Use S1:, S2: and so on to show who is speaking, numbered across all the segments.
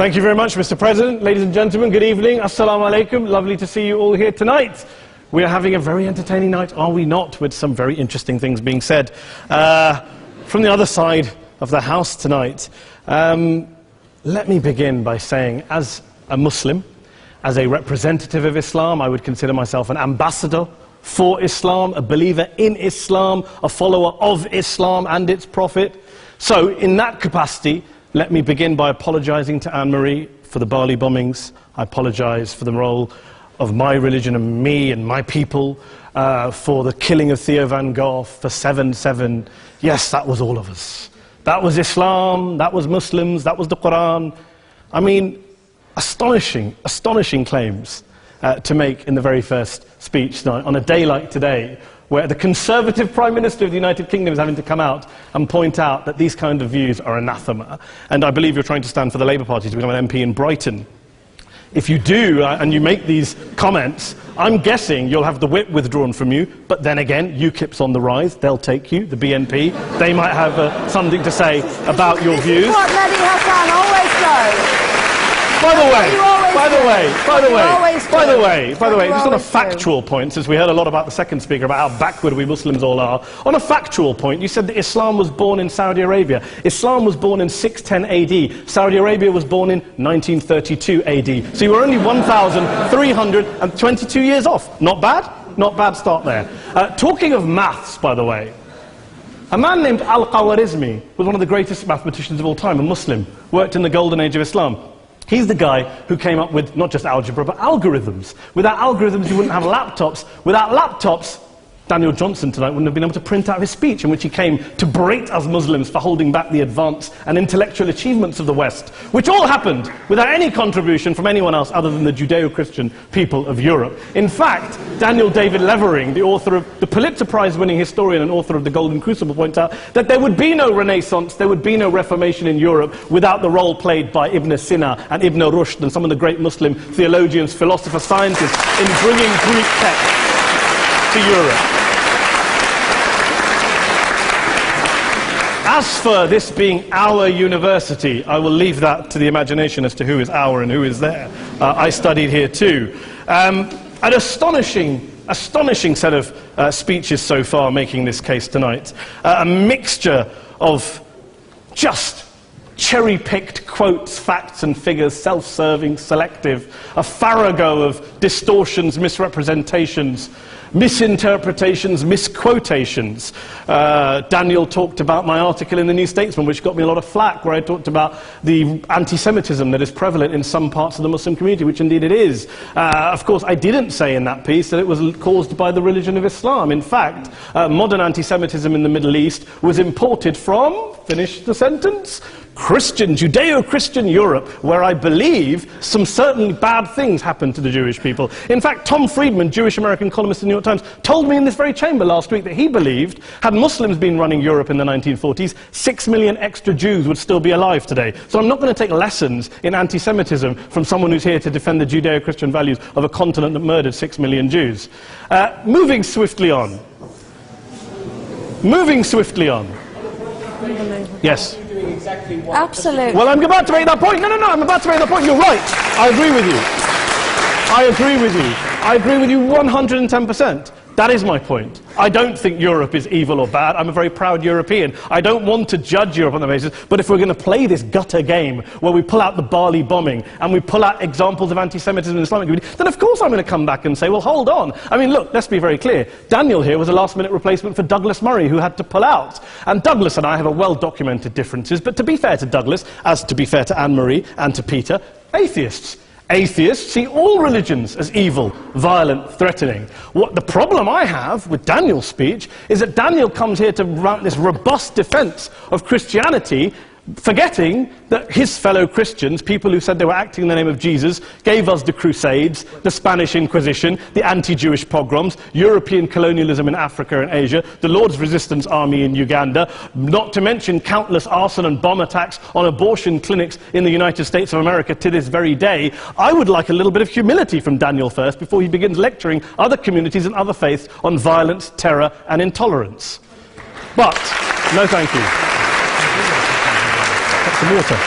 S1: Thank you very much, Mr. President. Ladies and gentlemen, good evening. Assalamu alaikum. Lovely to see you all here tonight. We are having a very entertaining night, are we not, with some very interesting things being said from the other side of the house tonight. Let me begin by saying, as a Muslim, as a representative of Islam, I would consider myself an ambassador for Islam, a believer in Islam, a follower of Islam and its Prophet. So, in that capacity, let me begin by apologizing to Anne-Marie for the Bali bombings. I apologize for the role of my religion and me and my people, for the killing of Theo van Gogh, for 7/7. Yes, that was all of us. That was Islam, that was Muslims, that was the Quran. I mean, astonishing claims to make in the very first speech tonight, on a day like today, where the Conservative Prime Minister of the United Kingdom is having to come out and point out that these kind of views are anathema. And I believe you're trying to stand for the Labour Party to become an MP in Brighton. If you do, and you make these comments, I'm guessing you'll have the whip withdrawn from you, but then again, UKIP's on the rise, they'll take you, the BNP, they might have something to say about your views.
S2: This is what Mehdi Hassan always does.
S1: By the way, just on a factual point, since we heard a lot about the second speaker, about how backward we Muslims all are, on a factual point, you said that Islam was born in Saudi Arabia. Islam was born in 610 AD. Saudi Arabia was born in 1932 AD. So you were only 1,322 years off. Not bad? Not bad start there. Talking of maths, by the way, a man named Al-Khawarizmi was one of the greatest mathematicians of all time, a Muslim, worked in the golden age of Islam. He's the guy who came up with not just algebra, but algorithms. Without algorithms, you wouldn't have laptops. Without laptops, Daniel Johnson tonight wouldn't have been able to print out his speech in which he came to berate us Muslims for holding back the advance and intellectual achievements of the West, which all happened without any contribution from anyone else other than the Judeo-Christian people of Europe. In fact, Daniel David Levering, the author of the Pulitzer Prize-winning historian and author of The Golden Crucible, points out that there would be no Renaissance, there would be no Reformation in Europe without the role played by Ibn Sina and Ibn Rushd and some of the great Muslim theologians, philosophers, scientists in bringing Greek texts to Europe. As for this being our university, I will leave that to the imagination as to who is our and who is there. I studied here too. An astonishing set of speeches so far making this case tonight. A mixture of just cherry-picked quotes, facts and figures, self-serving, selective, a farrago of distortions, misrepresentations, misinterpretations, misquotations. Daniel talked about my article in the New Statesman, which got me a lot of flack, where I talked about the anti-Semitism that is prevalent in some parts of the Muslim community, which indeed it is. Of course, I didn't say in that piece that it was caused by the religion of Islam. In fact, modern anti-Semitism in the Middle East was imported from, finish the sentence, Christian, Judeo-Christian Europe, where I believe some certainly bad things happened to the Jewish people. In fact, Tom Friedman, Jewish-American columnist in the New York Times, told me in this very chamber last week that he believed, had Muslims been running Europe in the 1940s, 6 million extra Jews would still be alive today. So I'm not going to take lessons in anti-Semitism from someone who's here to defend the Judeo-Christian values of a continent that murdered 6 million Jews. Moving swiftly on. Yes.
S2: Absolutely.
S1: Well, I'm about to make that point. No, I'm about to make that point. You're right. I agree with you 110%. That is my point. I don't think Europe is evil or bad. I'm a very proud European. I don't want to judge Europe on that basis, but if we're going to play this gutter game where we pull out the Bali bombing and we pull out examples of anti-Semitism in the Islamic community, then of course I'm going to come back and say, well, hold on. I mean, look, let's be very clear. Daniel here was a last-minute replacement for Douglas Murray, who had to pull out. And Douglas and I have a well-documented differences, but to be fair to Douglas, as to be fair to Anne-Marie and to Peter, atheists. Atheists see all religions as evil, violent, threatening. What the problem I have with Daniel's speech is that Daniel comes here to run this robust defense of Christianity, forgetting that his fellow Christians, people who said they were acting in the name of Jesus, gave us the Crusades, the Spanish Inquisition, the anti-Jewish pogroms, European colonialism in Africa and Asia, the Lord's Resistance Army in Uganda, not to mention countless arson and bomb attacks on abortion clinics in the United States of America to this very day. I would like a little bit of humility from Daniel first before he begins lecturing other communities and other faiths on violence, terror and intolerance. But, no thank you. Some water.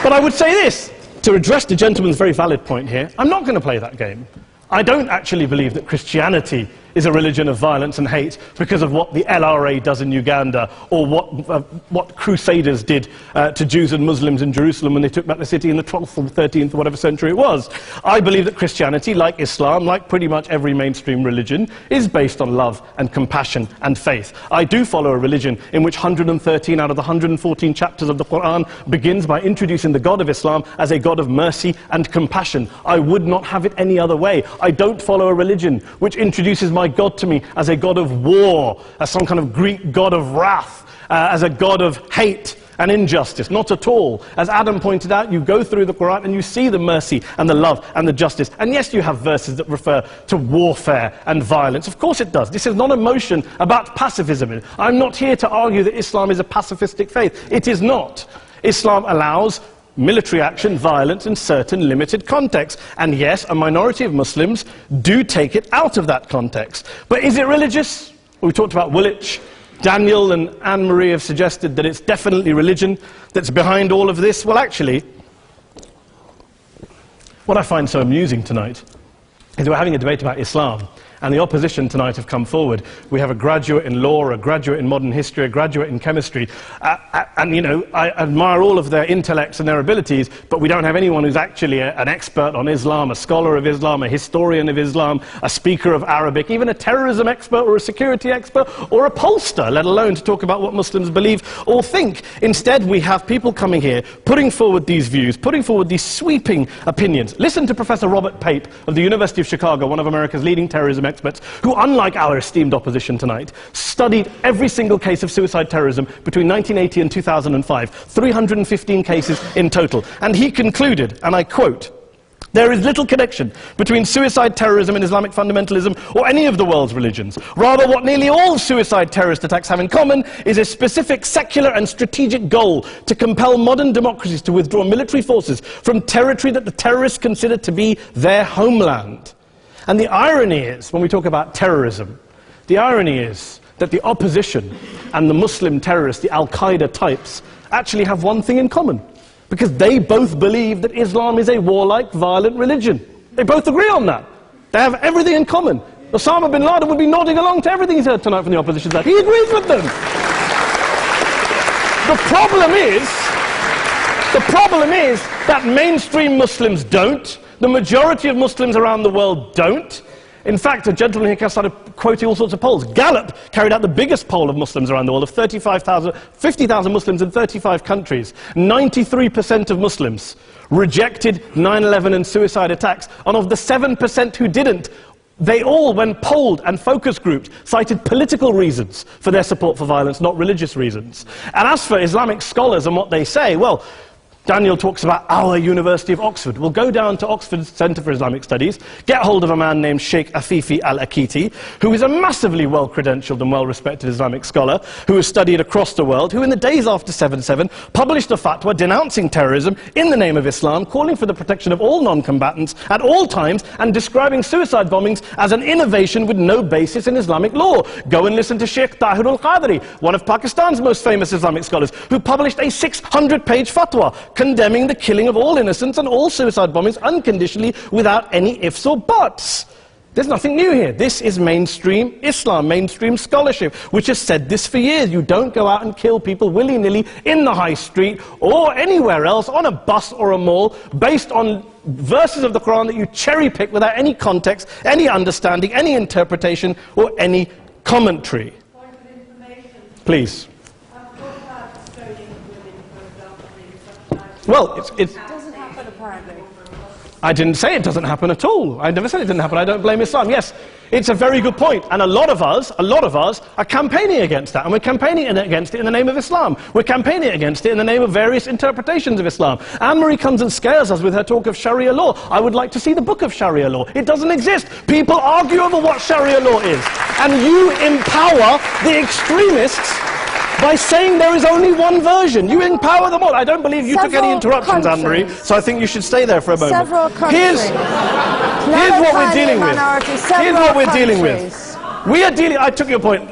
S1: But I would say this, to address the gentleman's very valid point here, I'm not going to play that game. I don't actually believe that Christianity is a religion of violence and hate because of what the LRA does in Uganda or what Crusaders did to Jews and Muslims in Jerusalem when they took back the city in the 12th or 13th or whatever century it was. I believe that Christianity, like Islam, like pretty much every mainstream religion, is based on love and compassion and faith. I do follow a religion in which 113 out of the 114 chapters of the Quran begins by introducing the God of Islam as a God of mercy and compassion. I would not have it any other way. I don't follow a religion which introduces my God to me as a God of war, as some kind of Greek God of wrath, as a God of hate and injustice. Not at all. As Adam pointed out, you go through the Quran and you see the mercy and the love and the justice. And yes, you have verses that refer to warfare and violence. Of course it does. This is not a motion about pacifism. I'm not here to argue that Islam is a pacifistic faith. It is not. Islam allows military action, violence in certain limited contexts. And yes, a minority of Muslims do take it out of that context. But is it religious? We talked about Woolwich. Daniel and Anne-Marie have suggested that it's definitely religion that's behind all of this. Well, actually, what I find so amusing tonight is we're having a debate about Islam. And the opposition tonight have come forward. We have a graduate in law, a graduate in modern history, a graduate in chemistry. And, you know, I admire all of their intellects and their abilities, but we don't have anyone who's actually an expert on Islam, a scholar of Islam, a historian of Islam, a speaker of Arabic, even a terrorism expert or a security expert or a pollster, let alone to talk about what Muslims believe or think. Instead, we have people coming here, putting forward these views, putting forward these sweeping opinions. Listen to Professor Robert Pape of the University of Chicago, one of America's leading terrorism experts, who, unlike our esteemed opposition tonight, studied every single case of suicide terrorism between 1980 and 2005, 315 cases in total. And he concluded, and I quote, "There is little connection between suicide terrorism and Islamic fundamentalism or any of the world's religions. Rather, what nearly all suicide terrorist attacks have in common is a specific secular and strategic goal to compel modern democracies to withdraw military forces from territory that the terrorists consider to be their homeland." And the irony is, when we talk about terrorism, the irony is that the opposition and the Muslim terrorists, the Al-Qaeda types, actually have one thing in common. Because they both believe that Islam is a warlike, violent religion. They both agree on that. They have everything in common. Osama bin Laden would be nodding along to everything he's heard tonight from the opposition side. He agrees with them. The problem is that mainstream Muslims don't. The majority of Muslims around the world don't. In fact, a gentleman here started quoting all sorts of polls. Gallup carried out the biggest poll of Muslims around the world, of 50,000 Muslims in 35 countries. 93% of Muslims rejected 9/11 and suicide attacks. And of the 7% who didn't, they all, when polled and focus grouped, cited political reasons for their support for violence, not religious reasons. And as for Islamic scholars and what they say, well, Daniel talks about our University of Oxford. We'll go down to Oxford Centre for Islamic Studies, get hold of a man named Sheikh Afifi al-Akiti, who is a massively well-credentialed and well-respected Islamic scholar, who has studied across the world, who in the days after 7/7 published a fatwa denouncing terrorism in the name of Islam, calling for the protection of all non-combatants at all times, and describing suicide bombings as an innovation with no basis in Islamic law. Go and listen to Sheikh Tahir al-Qadri, one of Pakistan's most famous Islamic scholars, who published a 600-page fatwa condemning the killing of all innocents and all suicide bombings unconditionally without any ifs or buts. There's nothing new here. This is mainstream Islam, mainstream scholarship, which has said this for years. You don't go out and kill people willy-nilly in the high street or anywhere else, on a bus or a mall, based on verses of the Quran that you cherry-pick without any context, any understanding, any interpretation, or any commentary.
S2: Point of information.
S1: Please. Well, it
S2: doesn't happen apparently.
S1: I didn't say it doesn't happen at all. I never said it didn't happen. I don't blame Islam. Yes, it's a very good point. And a lot of us are campaigning against that. And we're campaigning against it in the name of Islam. We're campaigning against it in the name of various interpretations of Islam. Anne-Marie comes and scares us with her talk of Sharia law. I would like to see the book of Sharia law. It doesn't exist. People argue over what Sharia law is. And you empower the extremists by saying there is only one version. You empower them all. I don't believe you took any interruptions, Anne-Marie, so I think you should stay there for a moment.
S2: Several countries.
S1: Here's what we're dealing with. Here's what we're dealing with. We are dealing, I took your point.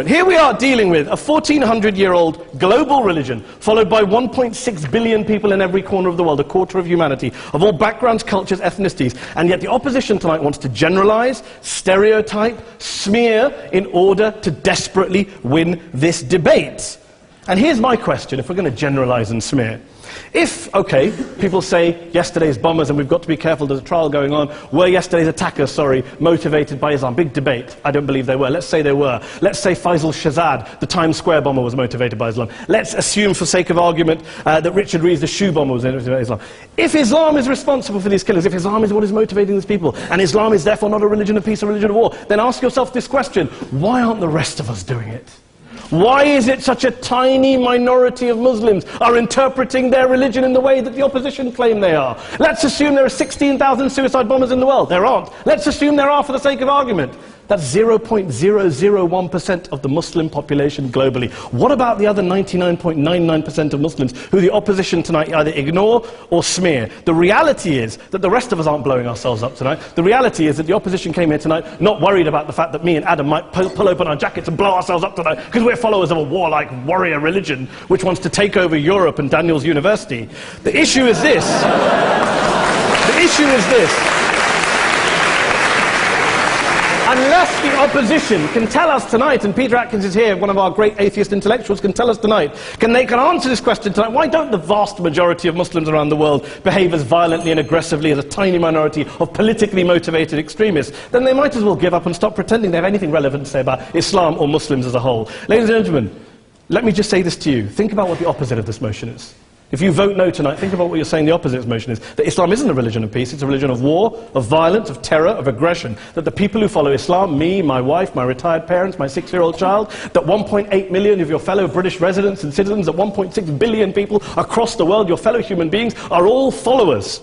S1: Here we are dealing with a 1400-year-old global religion, followed by 1.6 billion people in every corner of the world, a quarter of humanity, of all backgrounds, cultures, ethnicities, and yet the opposition tonight wants to generalize, stereotype, smear in order to desperately win this debate. And here's my question, if we're going to generalize and smear. If, okay, people say yesterday's bombers, and we've got to be careful, there's a trial going on, were yesterday's attackers, motivated by Islam? Big debate. I don't believe they were. Let's say they were. Let's say Faisal Shahzad, the Times Square bomber, was motivated by Islam. Let's assume, for sake of argument, that Richard Reeves, the shoe bomber, was motivated by Islam. If Islam is responsible for these killings, if Islam is what is motivating these people, and Islam is therefore not a religion of peace, a religion of war, then ask yourself this question: why aren't the rest of us doing it? Why is it such a tiny minority of Muslims are interpreting their religion in the way that the opposition claim they are? Let's assume there are 16,000 suicide bombers in the world. There aren't. Let's assume there are for the sake of argument. That's 0.001% of the Muslim population globally. What about the other 99.99% of Muslims who the opposition tonight either ignore or smear? The reality is that the rest of us aren't blowing ourselves up tonight. The reality is that the opposition came here tonight not worried about the fact that me and Adam might pull open our jackets and blow ourselves up tonight because we're followers of a warlike warrior religion which wants to take over Europe and Daniel's university. The issue is this. The issue is this. Unless the opposition can tell us tonight, and Peter Atkins is here, one of our great atheist intellectuals, can tell us tonight, can answer this question tonight: why don't the vast majority of Muslims around the world behave as violently and aggressively as a tiny minority of politically motivated extremists? Then they might as well give up and stop pretending they have anything relevant to say about Islam or Muslims as a whole. Ladies and gentlemen, let me just say this to you. Think about what the opposite of this motion is. If you vote no tonight, think about what you're saying the opposite of this motion is. That Islam isn't a religion of peace, it's a religion of war, of violence, of terror, of aggression. That the people who follow Islam, me, my wife, my retired parents, my 6-year-old child, that 1.8 million of your fellow British residents and citizens, that 1.6 billion people across the world, your fellow human beings, are all followers,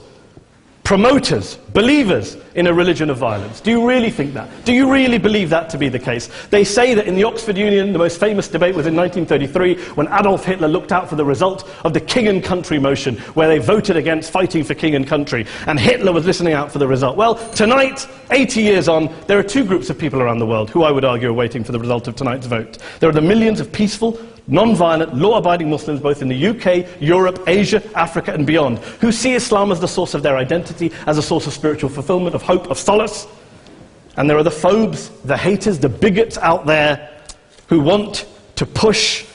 S1: promoters, believers in a religion of violence. Do you really think that? Do you really believe that to be the case? They say that in the Oxford Union, the most famous debate was in 1933, when Adolf Hitler looked out for the result of the King and Country motion, where they voted against fighting for King and Country, and Hitler was listening out for the result. Well, tonight, 80 years on, there are two groups of people around the world who I would argue are waiting for the result of tonight's vote. There are the millions of peaceful, non-violent, law-abiding Muslims both in the UK, Europe, Asia, Africa and beyond, who see Islam as the source of their identity, as a source of spiritual fulfillment, of hope, of solace. And there are the phobes, the haters, the bigots out there who want to push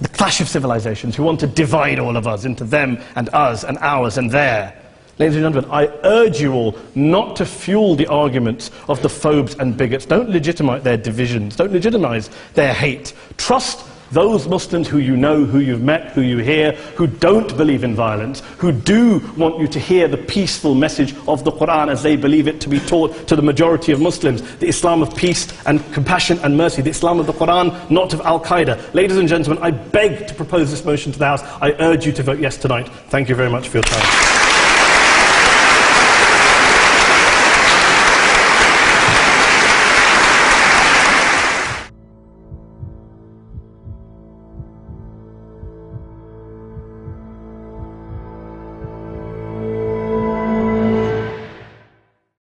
S1: the clash of civilizations, who want to divide all of us into them and us and ours and their. Ladies and gentlemen, I urge you all not to fuel the arguments of the phobes and bigots. Don't legitimize their divisions. Don't legitimize their hate. Trust those Muslims who you know, who you've met, who you hear, who don't believe in violence, who do want you to hear the peaceful message of the Quran as they believe it to be taught to the majority of Muslims, the Islam of peace and compassion and mercy, the Islam of the Quran, not of Al-Qaeda. Ladies and gentlemen, I beg to propose this motion to the House. I urge you to vote yes tonight. Thank you very much for your time.